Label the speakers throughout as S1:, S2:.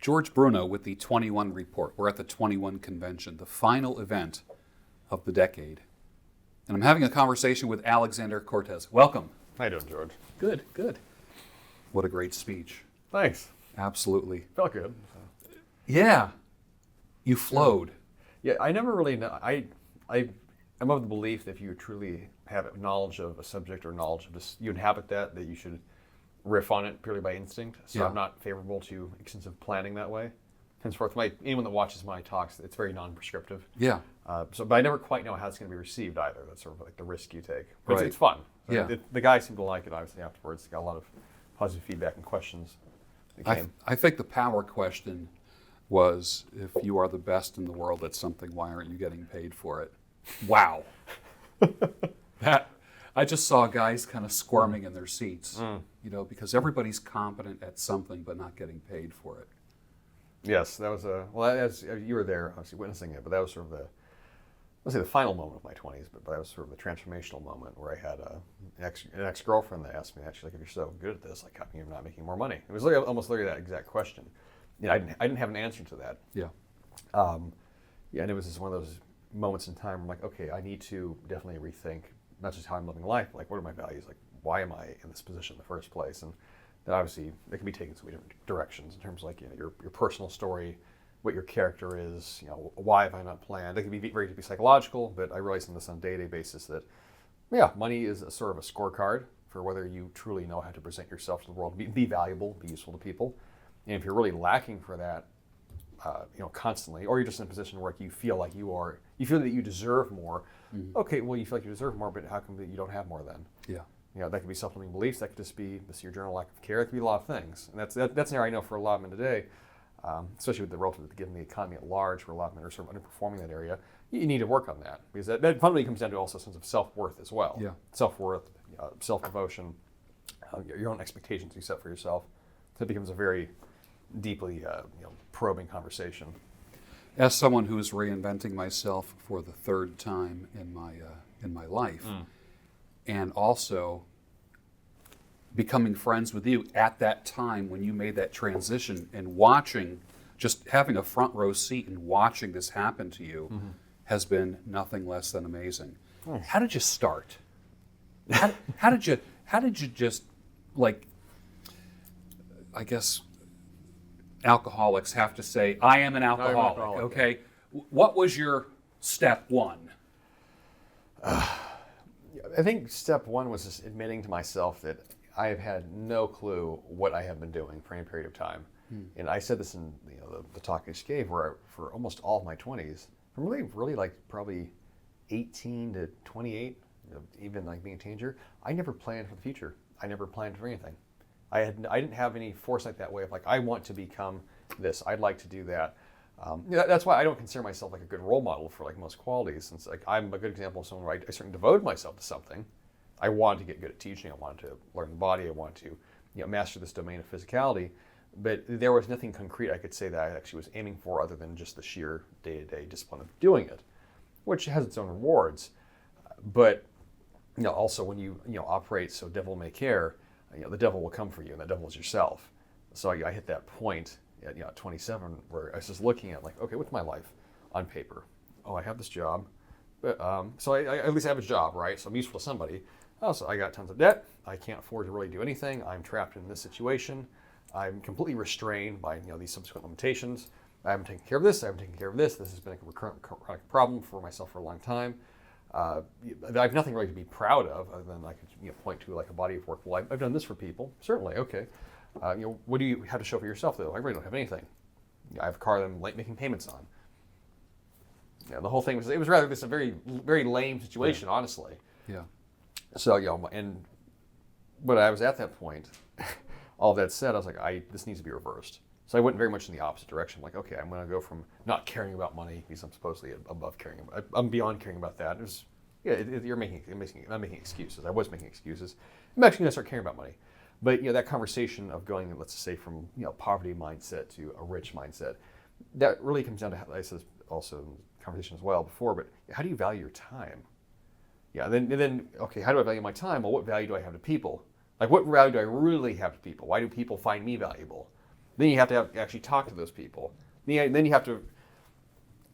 S1: George Bruno with the 21 Report. We're at the 21 Convention, the final event of the decade. And I'm having a conversation with Alexander Cortes. Welcome.
S2: How you doing, George?
S1: Good, good. What a great speech.
S2: Thanks.
S1: Absolutely.
S2: Felt good.
S1: Yeah. You flowed.
S2: Yeah, I never really know. I'm of the belief that if you truly have knowledge of a subject or knowledge of this, you inhabit that you should riff on it purely by instinct. So
S1: Yeah.
S2: I'm not favorable to extensive planning that way. Henceforth, anyone that watches my talks, it's very non-prescriptive.
S1: Yeah.
S2: But I never quite know how it's going to be received either. That's sort of like the risk you take. But
S1: Right.
S2: it's fun. So
S1: Yeah.
S2: the guys seem to like it, obviously, afterwards. Got a lot of positive feedback and questions that came.
S1: I think the power question was, if you are the best in the world at something, why aren't you getting paid for it? Wow. I just saw guys kind of squirming in their seats, because everybody's competent at something but not getting paid for it.
S2: Yes, that was as you were there, obviously witnessing it, but that was sort of the final moment of my 20s, but that was sort of the transformational moment where I had an ex-girlfriend that asked me, actually, like, if you're so good at this, like, how come you're not making more money? It was almost literally that exact question. I didn't have an answer to that.
S1: Yeah.
S2: And it was just one of those moments in time where I'm like, okay, I need to definitely rethink not just how I'm living life, but like, what are my values? Like, why am I in this position in the first place? And that obviously, it can be taken so many different directions in terms of like, your personal story, what your character is, why have I not planned? It can be very psychological, but I realize on a day-to-day basis that, money is a sort of a scorecard for whether you truly know how to present yourself to the world, be valuable, be useful to people. And if you're really lacking for that, constantly, or you're just in a position where you feel like you feel that you deserve more. Mm-hmm. Okay, well, you feel like you deserve more, but how come you don't have more then?
S1: Yeah.
S2: That could be self-limiting beliefs. That could just be your general lack of care. It could be a lot of things, and that's an area I know for a lot of men today, especially with the relative given the economy at large, where a lot of men are sort of underperforming that area. You need to work on that because that fundamentally comes down to also a sense of self-worth as well.
S1: Yeah.
S2: Self-worth, self-devotion, your own expectations you set for yourself. So it becomes a very deeply probing conversation.
S1: As someone who is reinventing myself for the third time in my life, and also becoming friends with you at that time when you made that transition, and just having a front row seat and watching this happen to you has been nothing less than amazing. How did you start? How did you just, like, I guess alcoholics have to say, I am an alcoholic, okay? What was your step one?
S2: I think step one was just admitting to myself that I have had no clue what I have been doing for any period of time. And I said this in the talk I just gave, where for almost all of my 20s, from really like probably 18 to 28, even like being a teenager, I never planned for the future. I never planned for anything. I didn't have any foresight that way of like, I want to become this. I'd like to do that. That's why I don't consider myself like a good role model for like most qualities. Since like I'm a good example of someone where I certainly devoted myself to something. I wanted to get good at teaching. I wanted to learn the body. I wanted to master this domain of physicality. But there was nothing concrete I could say that I actually was aiming for other than just the sheer day-to-day discipline of doing it, which has its own rewards. But also when you operate so devil may care, the devil will come for you, and the devil is yourself. So I hit that point at 27 where I was just looking at like, okay, what's my life on paper? Oh, I have this job, but so I at least have a job, right? So I'm useful to somebody. Also, I got tons of debt. I can't afford to really do anything. I'm trapped in this situation. I'm completely restrained by these subsequent limitations. I haven't taken care of this. I haven't taken care of this. This has been a recurrent problem for myself for a long time. I have nothing really to be proud of other than I could point to like a body of work. Well, I've done this for people. Certainly, okay. What do you have to show for yourself though? I really don't have anything. I have a car that I'm late making payments on. The whole thing was rather just a very, very lame situation, honestly.
S1: Yeah.
S2: So but I was at that point. All that said, I was like, this needs to be reversed. So I went very much in the opposite direction. Like, okay, I'm going to go from not caring about money because I'm supposedly above caring about. I'm beyond caring about that. I'm making excuses. I was making excuses. I'm actually going to start caring about money. But that conversation of going, let's say, from poverty mindset to a rich mindset, that really comes down to, I said also in the conversation as well before, but how do you value your time? Then okay, how do I value my time? Well, what value do I have to people? Like, what value do I really have to people? Why do people find me valuable? Then you have to actually talk to those people. Then you have to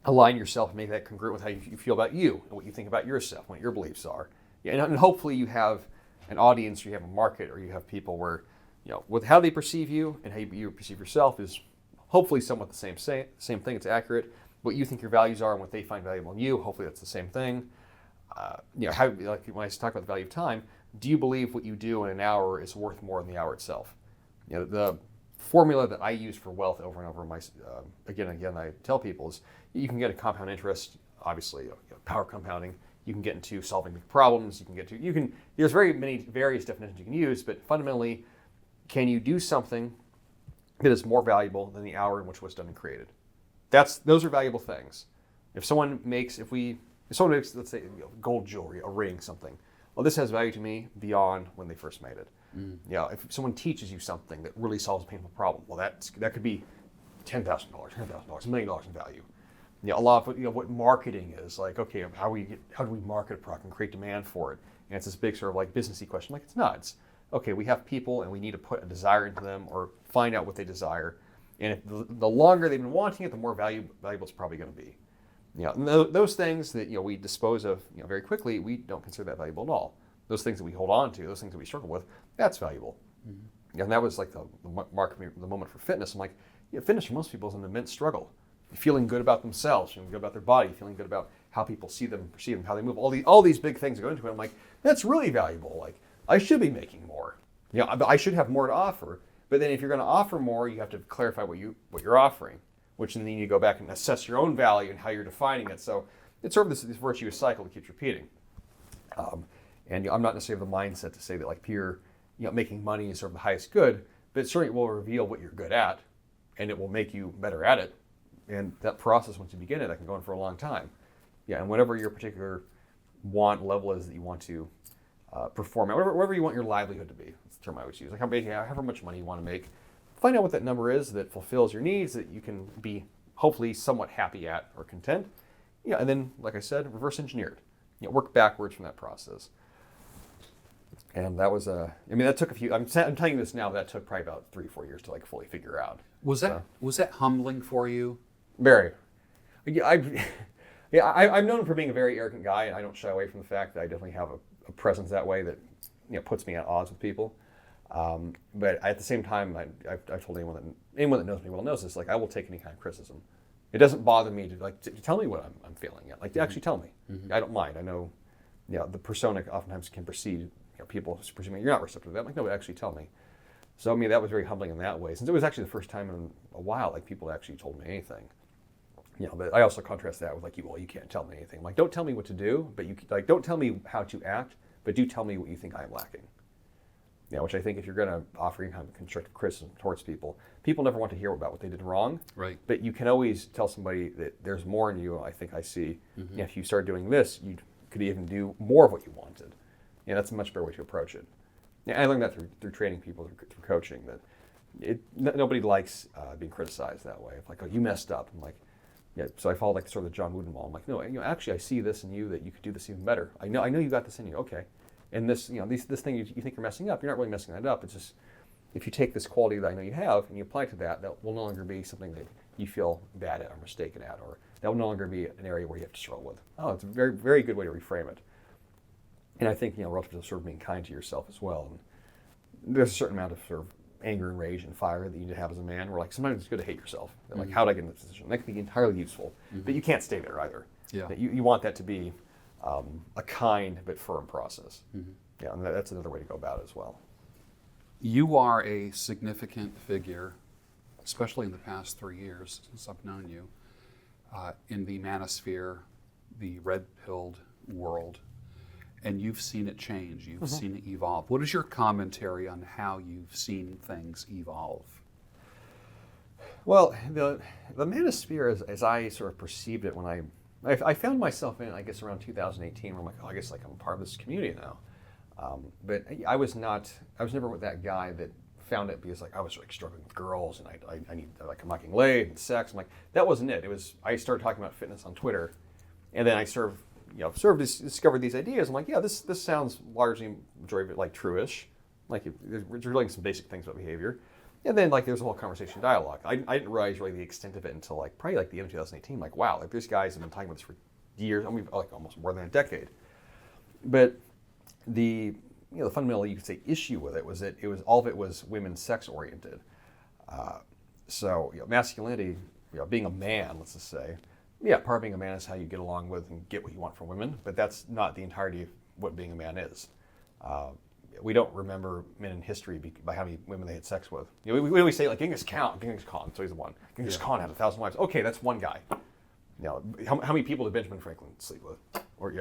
S2: align yourself and make that congruent with how you feel about you and what you think about yourself, what your beliefs are. Yeah, and hopefully you have an audience, or you have a market, or you have people where, with how they perceive you and how you perceive yourself is hopefully somewhat the same thing. It's accurate. What you think your values are and what they find valuable in you, hopefully that's the same thing. Like when I talk about the value of time, do you believe what you do in an hour is worth more than the hour itself? The formula that I use for wealth over and over, again and again, I tell people is you can get a compound interest, obviously, power compounding. You can get into solving big problems. There's various definitions you can use, but fundamentally, can you do something that is more valuable than the hour in which it was done and created? Those are valuable things. If someone makes, let's say, gold jewelry, a ring, something, well, this has value to me beyond when they first made it. If someone teaches you something that really solves a painful problem, well, that could be $10,000, $100,000, $1 million in value. A lot of what marketing is like. Okay, how do we market a product and create demand for it? And it's this big sort of like businessy question. Like, it's not. It's okay. We have people, and we need to put a desire into them or find out what they desire. And if the longer they've been wanting it, the more valuable it's probably going to be. And those things that we dispose of very quickly, we don't consider that valuable at all. Those things that we hold on to, those things that we struggle with, that's valuable. And that was like the moment for fitness. I'm like, fitness for most people is an immense struggle. Feeling good about themselves, feeling good about their body, feeling good about how people see them, perceive them, how they move. All these big things that go into it. I'm like, that's really valuable. Like, I should be making more. I should have more to offer. But then if you're going to offer more, you have to clarify what you're offering, which then you go back and assess your own value and how you're defining it. So it's sort of this virtuous cycle that keeps repeating. And I'm not necessarily of the mindset to say that like pure, making money is sort of the highest good, but certainly it will reveal what you're good at, and it will make you better at it. And that process, once you begin it, that can go on for a long time. And whatever your particular want level is that you want to perform at, whatever you want your livelihood to be, that's the term I always use. Like however much money you want to make, find out what that number is that fulfills your needs, that you can be hopefully somewhat happy at or content. And then, like I said, reverse engineered. Work backwards from that process. And that was that took a few. I'm telling you this now. That took probably about 3-4 years to like fully figure out.
S1: Was that humbling for you?
S2: Very. I'm known for being a very arrogant guy, and I don't shy away from the fact that I definitely have a presence that way that puts me at odds with people. But at the same time, I've told anyone that knows me well knows this. Like, I will take any kind of criticism. It doesn't bother me to tell me what I'm feeling yet. Like, to actually tell me. I don't mind. I know, the persona oftentimes can precede people presuming you're not receptive to that. I'm like, no, but actually tell me. So that was very humbling in that way. Since it was actually the first time in a while like people actually told me anything. But I also contrast that with like, you can't tell me anything. I'm like, don't tell me what to do, but don't tell me how to act, but do tell me what you think I'm lacking. Which I think if you're going to offer any kind of constructive criticism towards people never want to hear about what they did wrong.
S1: Right. But
S2: you can always tell somebody that there's more in you. I think I see. If you start doing this, you could even do more of what you wanted. That's a much better way to approach it. I learned that through training people, through coaching, that nobody likes being criticized that way. Like, oh, you messed up. I'm like, so I followed like sort of the John Wooden model. I'm like, no, actually I see this in you that you could do this even better. I know you got this in you. Okay. And this, this thing you think you're messing up, you're not really messing that up. It's just, if you take this quality that I know you have and you apply it to that will no longer be something that you feel bad at or mistaken at, or that will no longer be an area where you have to struggle with. Oh, it's a very, very good way to reframe it. And I think, relative to sort of being kind to yourself as well. And there's a certain amount of sort of anger and rage and fire that you need to have as a man, where like sometimes it's good to hate yourself. Like, how did I get in this position? That can be entirely useful, but you can't stay there either. You want that to be a kind but firm process. And that's another way to go about it as well.
S1: You are a significant figure, especially in the past 3 years since I've known you, in the manosphere, the red-pilled world. And you've seen it change. You've seen it evolve. What is your commentary on how you've seen things evolve?
S2: Well, the manosphere, as I sort of perceived it when I found myself in, I guess, around 2018, where I'm like, oh, I guess like I'm part of this community now. But I was never that guy that found it because like I was like struggling with girls and I need like I'm not getting laid and sex. I'm like, that wasn't it. It was, I started talking about fitness on Twitter, and then I sort of discovered these ideas. I'm like, yeah, this sounds largely majority of it like true-ish, like there's really some basic things about behavior. And then like there's a whole conversation dialogue. I didn't realize really the extent of it until like probably like the end of 2018. Like wow, like there's guys have been talking about this for years. I mean, like almost more than a decade. But the the fundamental, you could say, issue with it was that it was all of it was women's sex oriented. So masculinity, being a man, let's just say, part of being a man is how you get along with and get what you want from women, but that's not the entirety of what being a man is. We don't remember men in history by how many women they had sex with. We always say like Genghis Khan, so he's the one. Genghis Khan had 1,000 wives. Okay, that's one guy. How many people did Benjamin Franklin sleep with, or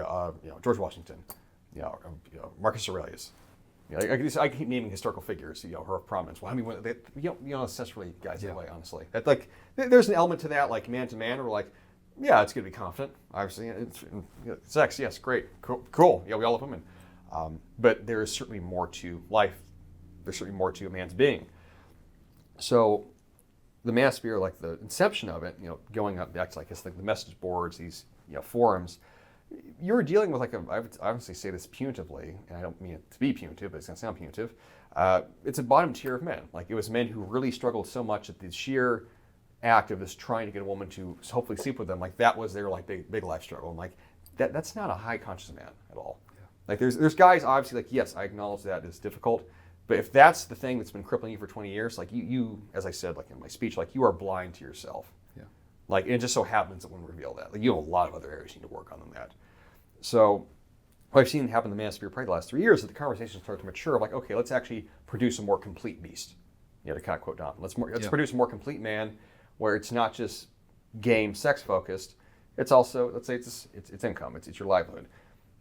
S2: George Washington, Marcus Aurelius? I keep naming historical figures, who are of prominence. Well, how many women? You don't assess really guys that way, honestly. Like, there's an element to that, like man to man, where like, yeah, it's good to be confident. Obviously, it's sex, yes, great, cool. Yeah, we all love women. But there is certainly more to life. There's certainly more to a man's being. So the manosphere, like the inception of it, going up back to like the message boards, these forums, you're dealing with I would obviously say this punitively, and I don't mean it to be punitive, but it's going to sound punitive. It's a bottom tier of men. Like it was men who really struggled so much at the sheer act of just trying to get a woman to hopefully sleep with them. Like that was their like big life struggle. And like that's not a high conscious man at all. Like there's guys obviously like, yes, I acknowledge that it's difficult, but if that's the thing that's been crippling you for 20 years, like you as I said like in my speech, like you are blind to yourself. Yeah. Like it just so happens that wouldn't reveal that. Like you have a lot of other areas you need to work on than that. So what I've seen happen in the manosphere probably the last 3 years is that the conversation started to mature of like, okay, let's actually produce a more complete beast. To kind of quote Don. Let's produce a more complete man where it's not just game sex focused. It's also, let's say it's income, it's your livelihood.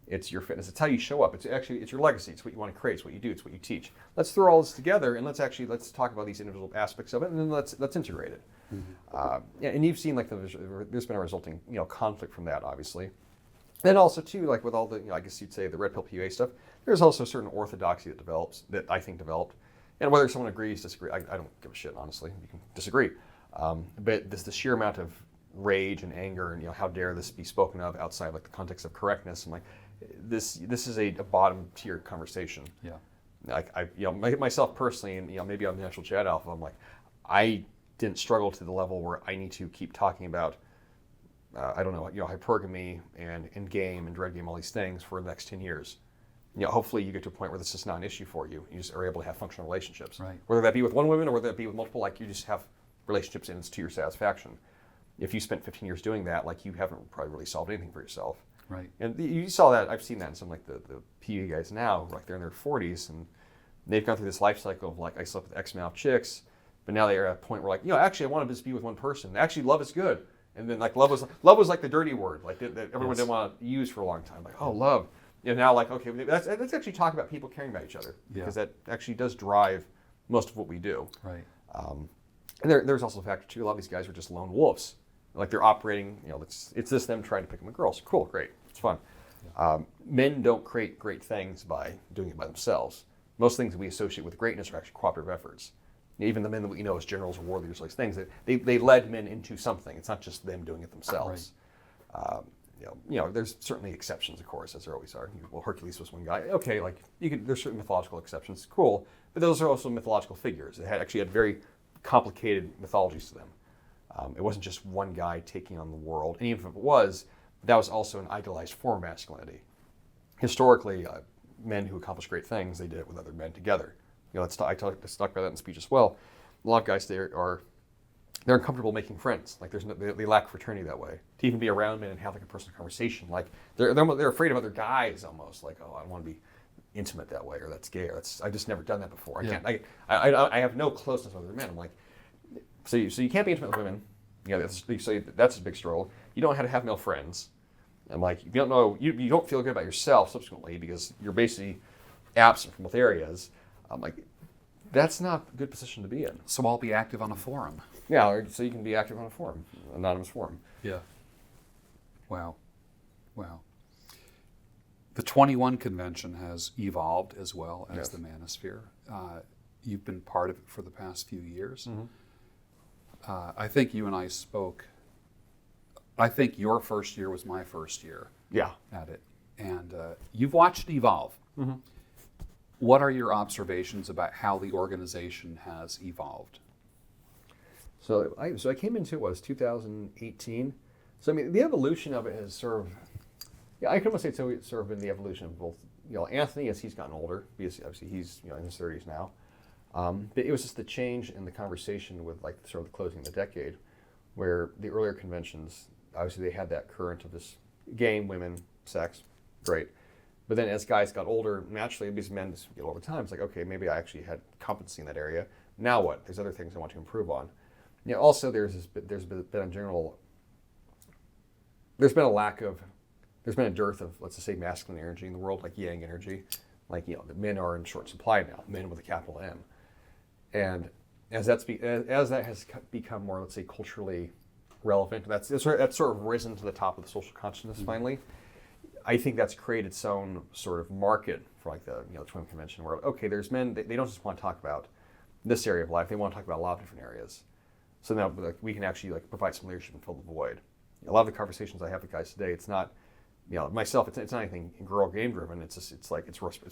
S2: It's your fitness. It's how you show up. It's your legacy. It's what you want to create. It's what you do. It's what you teach. Let's throw all this together and let's talk about these individual aspects of it, and then let's integrate it. Mm-hmm. And you've seen like there's been a resulting conflict from that, obviously. And also too, like with all the I guess you'd say the red pill PUA stuff, there's also a certain orthodoxy that I think developed, and whether someone agrees, disagree, I don't give a shit, honestly. You can disagree, but the sheer amount of rage and anger and how dare this be spoken of outside like the context of correctness and like. This is a bottom tier conversation. Yeah. Like myself personally, and maybe I'm the natural Chad Alpha. I'm like, I didn't struggle to the level where I need to keep talking about, hypergamy and in-game and dread game, all these things for the next 10 years. Hopefully you get to a point where this is not an issue for you. You just are able to have functional relationships. Right. Whether that be with one woman or whether that be with multiple, like you just have relationships and it's to your satisfaction. If you spent 15 years doing that, like you haven't probably really solved anything for yourself. Right. And you saw that, I've seen that in some like the PE guys now, like they're in their 40s and they've gone through this life cycle of like, I slept with X amount of chicks, but now they're at a point where like, actually I want to just be with one person. Actually, love is good. And then like love was like the dirty word, like that everyone didn't want to use for a long time. Like, oh, love. Now like, okay, let's actually talk about people caring about each other because that actually does drive most of what we do. Right. And there's also the factor too, a lot of these guys are just lone wolves. Like they're operating, it's just them trying to pick them with girls. Cool, great, it's fun. Men don't create great things by doing it by themselves. Most things that we associate with greatness are actually cooperative efforts. Even the men that we know as generals or warriors, like things that they led men into something. It's not just them doing it themselves. Right. There's certainly exceptions, of course, as there always are. Well, Hercules was one guy. Okay, like there's certain mythological exceptions, cool, but those are also mythological figures. They actually had very complicated mythologies to them. It wasn't just one guy taking on the world, and even if it was, that was also an idealized form of masculinity. Historically, men who accomplished great things, they did it with other men together. I talked about that in speech as well. A lot of guys they're uncomfortable making friends. Like they lack fraternity that way. To even be around men and have like a personal conversation, like they're afraid of other guys almost. Like, oh, I don't want to be intimate that way, or that's gay, or I've just never done that before. I have no closeness with other men. I'm like. So you can't be intimate with women. That's a big struggle. You don't know how to have male friends. And like you don't know, you don't feel good about yourself subsequently because you're basically absent from both areas. I'm like, that's not a good position to be in.
S1: So I'll be active on a forum.
S2: Yeah, so you can be active on a forum, anonymous forum.
S1: Yeah. Wow. The 21 convention has evolved as well as the manosphere. You've been part of it for the past few years. Mm-hmm. I think you and I spoke. I think your first year was my first year. At it, and you've watched it evolve. Mm-hmm. What are your observations about how the organization has evolved?
S2: So I came into it was 2018. So I mean, the evolution of it has sort of, yeah, I can almost say it's sort of been the evolution of both. Anthony, as he's gotten older, because obviously he's in his 30s now. But it was just the change in the conversation with like sort of the closing of the decade, where the earlier conventions, obviously they had that current of this game, women, sex, great. But then as guys got older, naturally these men just get over time. It's like, okay, maybe I actually had competency in that area. Now what? There's other things I want to improve on. Also there's been a general, there's been a dearth of, let's just say, masculine energy in the world, like yang energy. Like, the men are in short supply now, men with a capital M. And as that has become more, let's say, culturally relevant, that's sort of risen to the top of the social consciousness finally. I think that's created its own sort of market for like the Twin Convention, where okay, there's men, they don't just want to talk about this area of life, they want to talk about a lot of different areas. So now we can actually provide some leadership and fill the void. A lot of the conversations I have with guys today, it's not, myself, it's not anything girl game driven. It's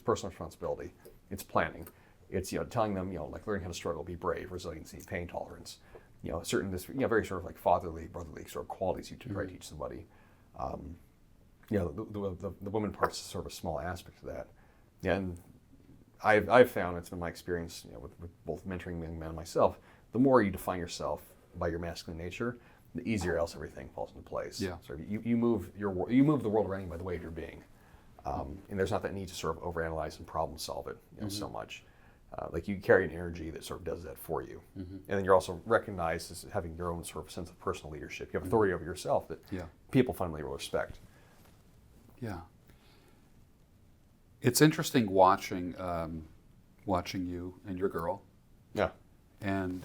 S2: personal responsibility. It's planning. It's telling them learning how to struggle, be brave, resiliency, pain tolerance. Certain very sort of like fatherly, brotherly sort of qualities you try to teach somebody. The woman part's sort of a small aspect of that. And I've found, it's been my experience with both mentoring young men and myself, the more you define yourself by your masculine nature, the easier else everything falls into place.
S1: Yeah.
S2: So you move the world around you by the way you're being, and there's not that need to sort of overanalyze and problem solve it so much. Like you carry an energy that sort of does that for you, and then you're also recognized as having your own sort of sense of personal leadership. You have authority over yourself that people fundamentally will respect.
S1: Yeah. It's interesting watching you and your girl.
S2: Yeah.
S1: And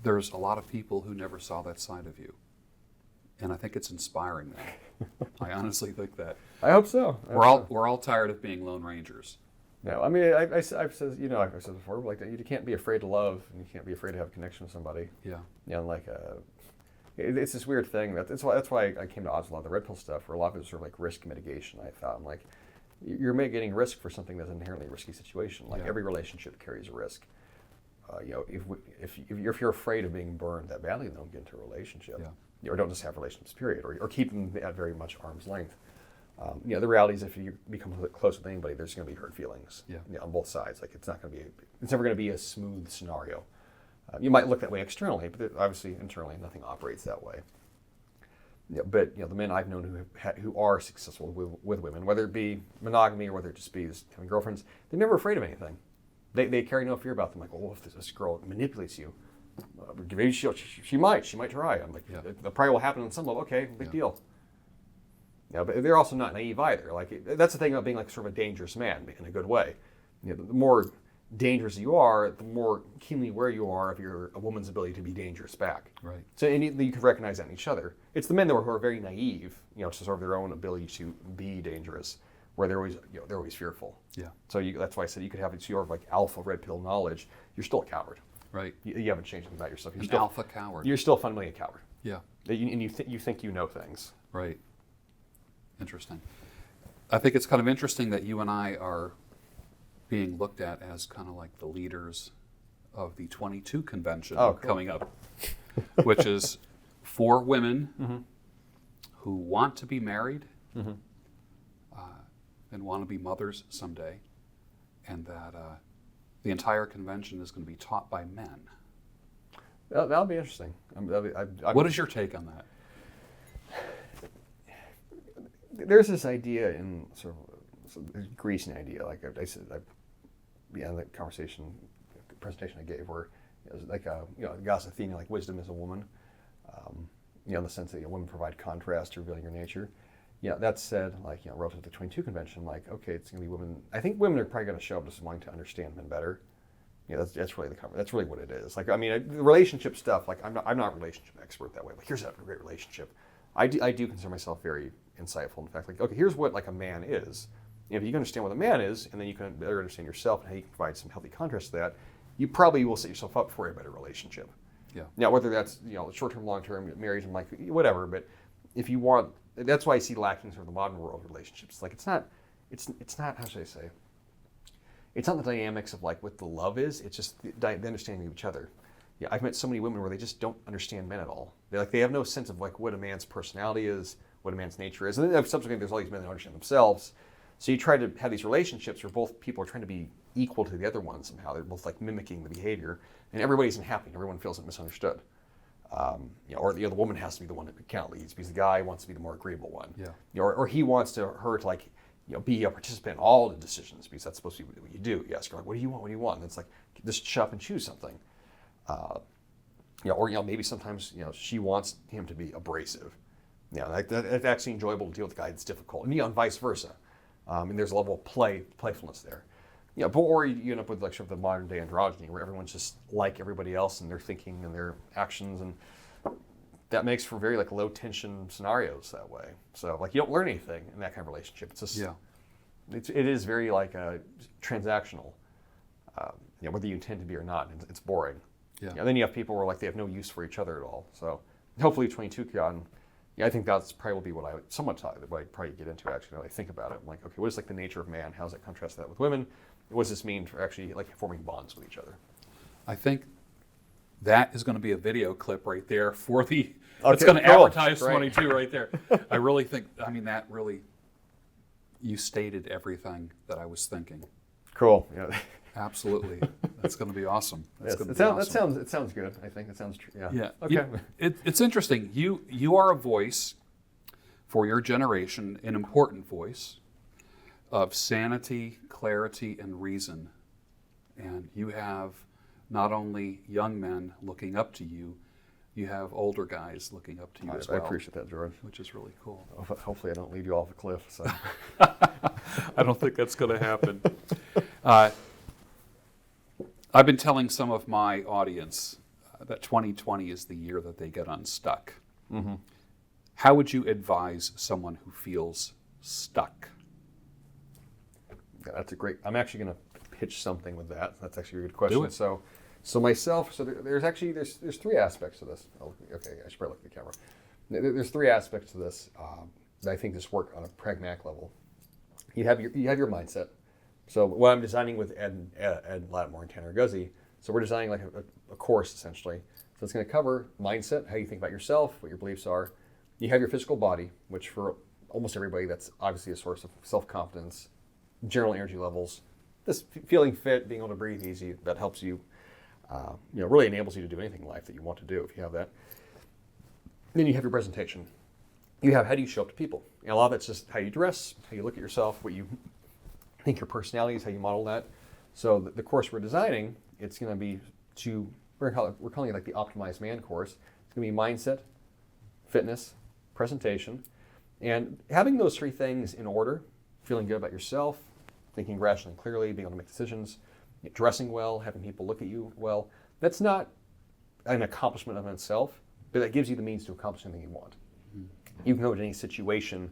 S1: there's a lot of people who never saw that side of you. And I think it's inspiring them. I honestly think that.
S2: I hope so.
S1: We're all tired of being Lone Rangers.
S2: No, I mean, I've said, I've said before, like you can't be afraid to love, and you can't be afraid to have a connection with somebody.
S1: Yeah.
S2: It's this weird thing. That's why I came to odds with a lot of the red pill stuff, where a lot of it was sort of like risk mitigation. I thought, I'm like, you're mitigating risk for something that's an inherently risky situation. Like every relationship carries risk. If you're afraid of being burned that badly, then don't get into a relationship.
S1: Yeah.
S2: Or don't just have relationships, period. Or keep them at very much arm's length. The reality is, if you become close with anybody, there's going to be hurt feelings. On both sides. Like it's never going to be a smooth scenario. You might look that way externally, but obviously internally, nothing operates that way. But the men I've known who are successful with women, whether it be monogamy or whether it just be having girlfriends, they're never afraid of anything. They carry no fear about them. Like, well, if this girl manipulates you, maybe she might try. I'm like, that probably will happen on some level. Okay, big deal. But they're also not naive either. Like that's the thing about being like sort of a dangerous man in a good way. The more dangerous you are, the more keenly aware you are of a woman's ability to be dangerous back.
S1: Right.
S2: So and you can recognize that in each other. It's the men who are very naive, to sort of their own ability to be dangerous, where they're always fearful.
S1: Yeah.
S2: So that's why I said you could have sort of like alpha red pill knowledge. You're still a coward.
S1: Right.
S2: You haven't changed anything about yourself. You're
S1: An
S2: still
S1: alpha coward.
S2: You're still fundamentally a coward.
S1: Yeah.
S2: And you think you know things.
S1: Right. Interesting. I think it's kind of interesting that you and I are being looked at as kind of like the leaders of the 22 convention coming up, which is 4 women who want to be married and want to be mothers someday, and that the entire convention is going to be taught by men.
S2: That'll be interesting.
S1: What is your take on that?
S2: There's this idea in sort of a Grecian idea, like I said, in the presentation I gave, where it was like the goddess Athena, like wisdom is a woman, in the sense that women provide contrast to revealing your nature. That said, relative to the 22 convention, like okay, it's going to be women. I think women are probably going to show up just wanting to understand men better. That's really that's really what it is. Like the relationship stuff. Like I'm not a relationship expert that way. Like here's a great relationship. I do consider myself very insightful. In fact, like okay, here's what like a man is. If you can understand what a man is, and then you can better understand yourself and how you can provide some healthy contrast to that, you probably will set yourself up for a better relationship.
S1: Yeah.
S2: Now, whether that's short-term, long-term, marriage, and like whatever, but if you want, that's why I see lacking sort of the modern world relationships. Like it's not. How should I say? it's not the dynamics of like what the love is. It's just the understanding of each other. Yeah, I've met so many women where they just don't understand men at all. They have no sense of like what a man's personality is, what a man's nature is, and then subsequently there's all these men that don't understand themselves. So you try to have these relationships where both people are trying to be equal to the other one somehow. They're both like mimicking the behavior, and everybody's unhappy. Everyone feels misunderstood. Or the other woman has to be the one that account leads because the guy wants to be the more agreeable one.
S1: Yeah.
S2: Or he wants her to like, be a participant in all the decisions because that's supposed to be what you do. You ask her like, what do you want? What do you want? And it's like, just shop and choose something. Or maybe sometimes she wants him to be abrasive. That's actually enjoyable to deal with a guy that's difficult, and vice versa. And there's a level of playfulness there. Or you end up with like sort of the modern day androgyny where everyone's just like everybody else in their thinking and their actions, and that makes for very like low tension scenarios that way. So like you don't learn anything in that kind of relationship. It's just it is very like transactional. Whether you intend to be or not, it's boring. And then you have people where like they have no use for each other at all. So hopefully 22 Cant, I think that's probably will be what I would somewhat talk, what I'd probably get into actually when I think about it. I'm like, okay, what is like the nature of man? How does that contrast that with women? What does this mean for actually like forming bonds with each other?
S1: I think that is going to be a video clip right there for the. It's going to advertise 22 right there. I really think. I mean, that really. You stated everything that I was thinking.
S2: Cool. Yeah.
S1: Absolutely. That's going to be awesome.
S2: It sounds good. I think it sounds true. Yeah.
S1: Yeah.
S2: Okay.
S1: It's interesting. You are a voice for your generation, an important voice of sanity, clarity, and reason. And you have not only young men looking up to you, you have older guys looking up to you as well.
S2: I appreciate that, George.
S1: Which is really cool.
S2: Hopefully I don't lead you off a cliff. So.
S1: I don't think that's going to happen. I've been telling some of my audience that 2020 is the year that they get unstuck.
S2: Mm-hmm.
S1: How would you advise someone who feels stuck?
S2: Yeah, that's a great. I'm actually going to pitch something with that. That's actually a good question.
S1: Do it.
S2: So myself. So there's three aspects to this. Oh, okay, I should probably look at the camera. There's three aspects to this that I think just work on a pragmatic level. You have your mindset. So what I'm designing with Ed Lattimore and Tanner Guzzi, so we're designing like a course essentially. So it's going to cover mindset, how you think about yourself, what your beliefs are. You have your physical body, which for almost everybody, that's obviously a source of self-confidence, general energy levels, this feeling fit, being able to breathe easy, that helps you, really enables you to do anything in life that you want to do if you have that. Then you have your presentation. You have how do you show up to people. A lot of it's just how you dress, how you look at yourself, what you think your personality is, how you model that. So the course we're designing, it's going to be we're calling it like the Optimized Man course. It's going to be mindset, fitness, presentation, and having those three things in order, feeling good about yourself, thinking rationally and clearly, being able to make decisions, dressing well, having people look at you well. That's not an accomplishment of itself, but that gives you the means to accomplish anything you want. Mm-hmm. You can go to any situation,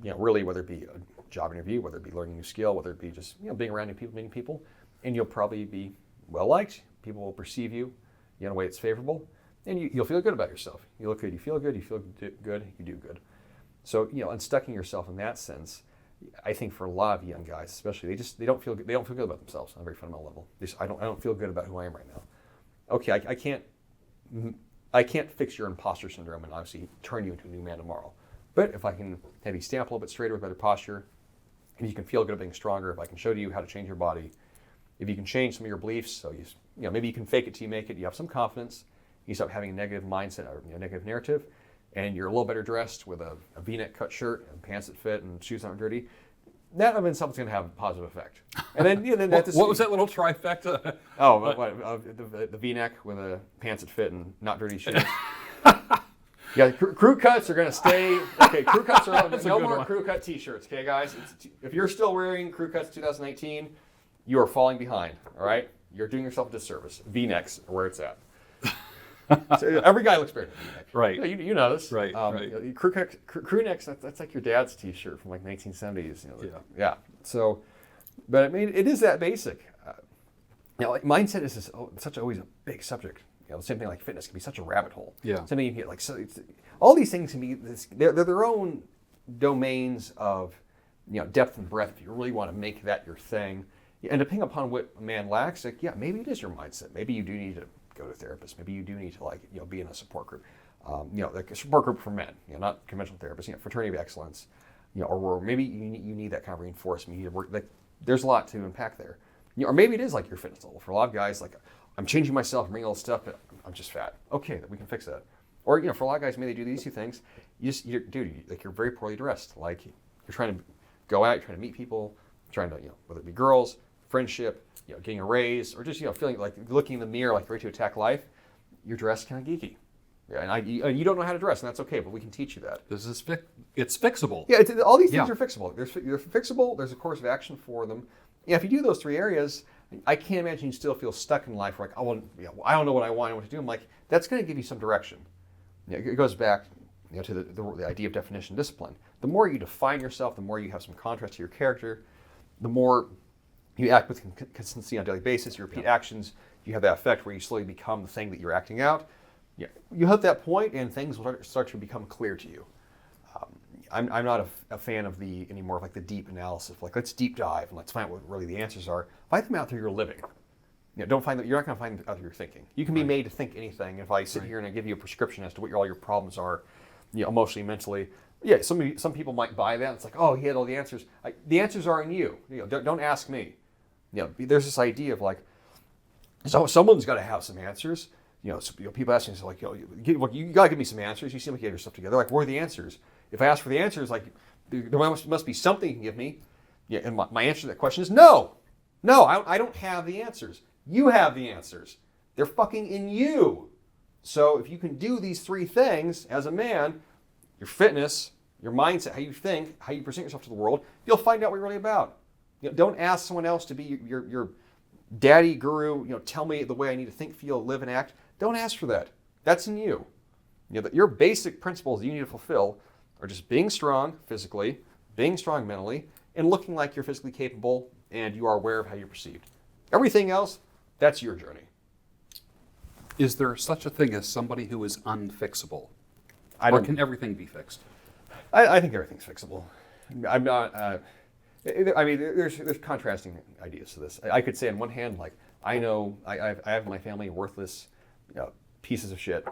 S2: really, whether it be a job interview, whether it be learning a new skill, whether it be just being around new people, meeting people, and you'll probably be well liked. People will perceive you in a way that's favorable, and you'll feel good about yourself. You look good, you feel good, you do good. So unstucking yourself in that sense, I think for a lot of young guys, especially, they don't feel good about themselves on a very fundamental level. I don't feel good about who I am right now. Okay, I can't fix your imposter syndrome and obviously turn you into a new man tomorrow. But if I can have you stand up a little bit straighter with better posture, if you can feel good at being stronger, if I can show you how to change your body, if you can change some of your beliefs, so maybe you can fake it till you make it, you have some confidence, you stop having a negative mindset or negative narrative, and you're a little better dressed with a V-neck cut shirt and pants that fit and shoes aren't dirty, that in itself is going to have a positive effect. And then
S1: what was that little trifecta?
S2: The V-neck with a pants that fit and not dirty shoes. Yeah, crew cuts are going to stay. Okay, crew cuts are no more crew cut T-shirts. Okay, guys, if you're still wearing crew cuts 2018, you are falling behind. All right, you're doing yourself a disservice. V-necks are where it's at. So every guy looks better in a V-neck.
S1: Right.
S2: You know this.
S1: Right.
S2: Crew necks. That's like your dad's T-shirt from like 1970s.
S1: Yeah.
S2: So, but I mean, it is that basic. Mindset is always a big subject. The same thing like fitness can be such a rabbit hole.
S1: Yeah.
S2: Something you get all these things can be they're their own domains of depth and breadth. If you really want to make that your thing, And depending upon what a man lacks, like, yeah, maybe it is your mindset. Maybe you do need to go to a therapist. Maybe you do need to, like, be in a support group. Like a support group for men, not conventional therapists, fraternity of excellence, or maybe you need that kind of reinforcement. You need to work, like, there's a lot to unpack there. Or maybe it is like your fitness level. For a lot of guys, like, I'm changing myself, I'm bringing all this stuff, but I'm just fat. Okay, we can fix that. Or, for a lot of guys, maybe they do these two things. You're very poorly dressed. Like, you're trying to go out, you're trying to meet people, trying to, whether it be girls, friendship, getting a raise, or just, feeling like looking in the mirror, like ready to attack life. You're dressed kind of geeky. Yeah, and you don't know how to dress, and that's okay, but we can teach you that.
S1: It's fixable.
S2: Yeah, all these things are fixable. They're fixable. There's a course of action for them. Yeah, if you do those 3 areas, I can't imagine you still feel stuck in life. Like, I don't know what I want, what to do. I'm like, that's going to give you some direction. It goes back, to the idea of definition, discipline. The more you define yourself, the more you have some contrast to your character, the more you act with consistency on a daily basis. You repeat actions. You have that effect where you slowly become the thing that you're acting out. Yeah, you hit that point, and things will start to become clear to you. I'm not a fan of anymore of like the deep analysis. Like, let's deep dive and let's find out what really the answers are. Find them out through your living. Don't find that you're not going to find them out through your thinking. You can be made to think anything. If I sit here and I give you a prescription as to what all your problems are, emotionally, mentally, some people might buy that. It's like, oh, he had all the answers. The answers are in you. Don't ask me. There's this idea of like, so someone's got to have some answers. People ask me, so like, you got to give me some answers. You seem like you have your stuff together. Like, where are the answers? If I ask for the answers, like, there must be something you can give me. Yeah, and my answer to that question is no. No, I don't have the answers. You have the answers. They're fucking in you. So if you can do these 3 things as a man, your fitness, your mindset, how you think, how you present yourself to the world, you'll find out what you're really about. Don't ask someone else to be your daddy guru, tell me the way I need to think, feel, live, and act. Don't ask for that. That's in you. Your basic principles you need to fulfill are just being strong physically, being strong mentally, and looking like you're physically capable and you are aware of how you're perceived. Everything else, that's your journey.
S1: Is there such a thing as somebody who is unfixable? Or can everything be fixed?
S2: I think everything's fixable. I'm not... there's contrasting ideas to this. I could say on one hand, like, I know I have in my family worthless pieces of shit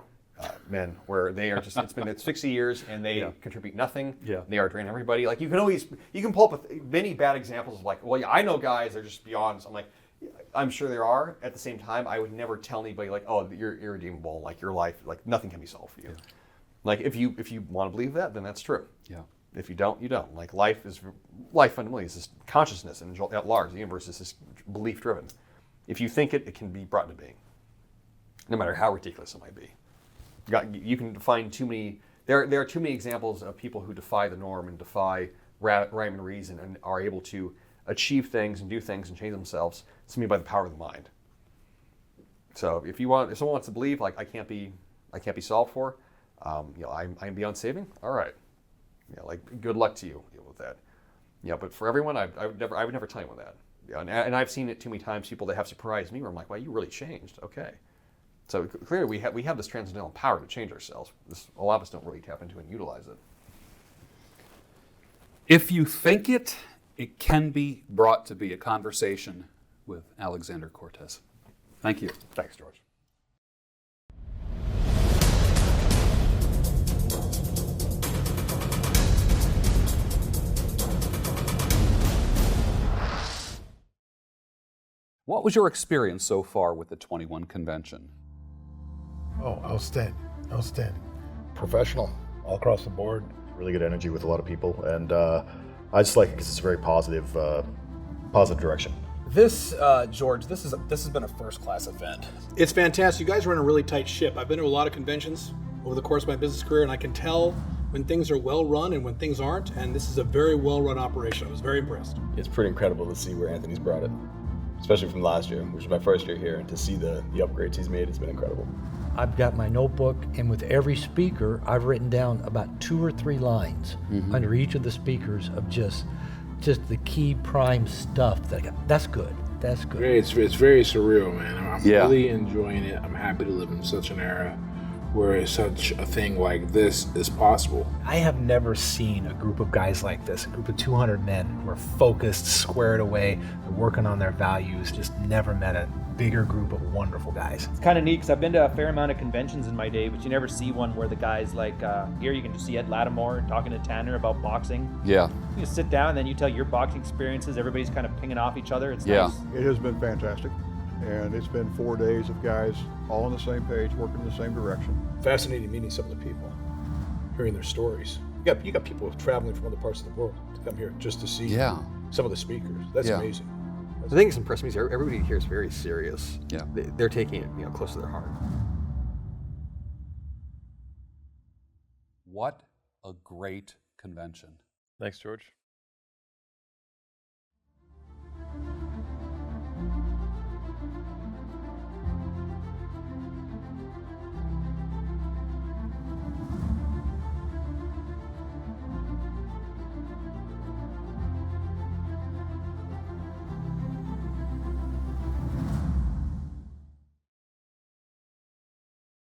S2: men where they are just, it's 60 years and they contribute nothing. Yeah. They are draining everybody. Like, you can pull up with many bad examples of like, well, I know guys, they're just beyond. So I'm like, I'm sure there are. At the same time, I would never tell anybody like, oh, you're irredeemable. Like, your life, like, nothing can be solved for you. Yeah. Like, if you want to believe that, then that's true. Yeah. If you don't, you don't. Like, life fundamentally is this consciousness and at large, the universe is this belief driven. If you think it can be brought into being, no matter how ridiculous it might be. You can find too many. There are too many examples of people who defy the norm and defy rhyme and reason and are able to achieve things and do things and change themselves simply by the power of the mind. So if someone wants to believe like I can't be solved for, I'm beyond saving. All right, like, good luck to you. Deal with that. But for everyone, I would never tell anyone that. And I've seen it too many times. People that have surprised me where I'm like, wow, you really changed. Okay. So clearly we have this transcendental power to change ourselves. A lot of us don't really tap into and utilize it.
S1: If you think it can be brought to be a conversation with Alexander Cortes. Thank you.
S2: Thanks, George.
S1: What was your experience so far with the 21 convention?
S3: Oh, outstanding.
S4: Professional, all across the board. Really good energy with a lot of people, and I just like it because it's a very positive direction.
S5: This, George, this has been a first-class event.
S6: It's fantastic. You guys run a really tight ship. I've been to a lot of conventions over the course of my business career, and I can tell when things are well-run and when things aren't, and this is a very well-run operation. I was very impressed.
S7: It's pretty incredible to see where Anthony's brought it, especially from last year, which was my first year here, and to see the upgrades he's made, it's been incredible.
S8: I've got my notebook, and with every speaker, I've written down about 2 or 3 lines under each of the speakers of just the key prime stuff. That's good.
S3: It's very surreal, man. I'm really enjoying it. I'm happy to live in such an era where such a thing like this is possible.
S5: I have never seen a group of guys like this, a group of 200 men who are focused, squared away, they're working on their values. Just never met a bigger group of wonderful guys.
S9: It's kind of neat because I've been to a fair amount of conventions in my day, but you never see one where the guys like here you can just see Ed Lattimore talking to Tanner about boxing.
S1: Yeah.
S9: You just sit down and then you tell your boxing experiences. Everybody's kind of pinging off each other. It's
S1: Yeah.
S9: nice.
S10: It has been fantastic, and it's been 4 days of guys all on the same page, working in the same direction.
S6: Fascinating meeting some of the people, hearing their stories. You got people traveling from other parts of the world to come here just to see
S1: Yeah.
S6: some of the speakers. That's
S1: Yeah.
S6: amazing.
S2: The thing that's impressed me is everybody here is very serious.
S1: Yeah.
S2: They're taking it, close to their heart.
S1: What a great convention.
S7: Thanks, George.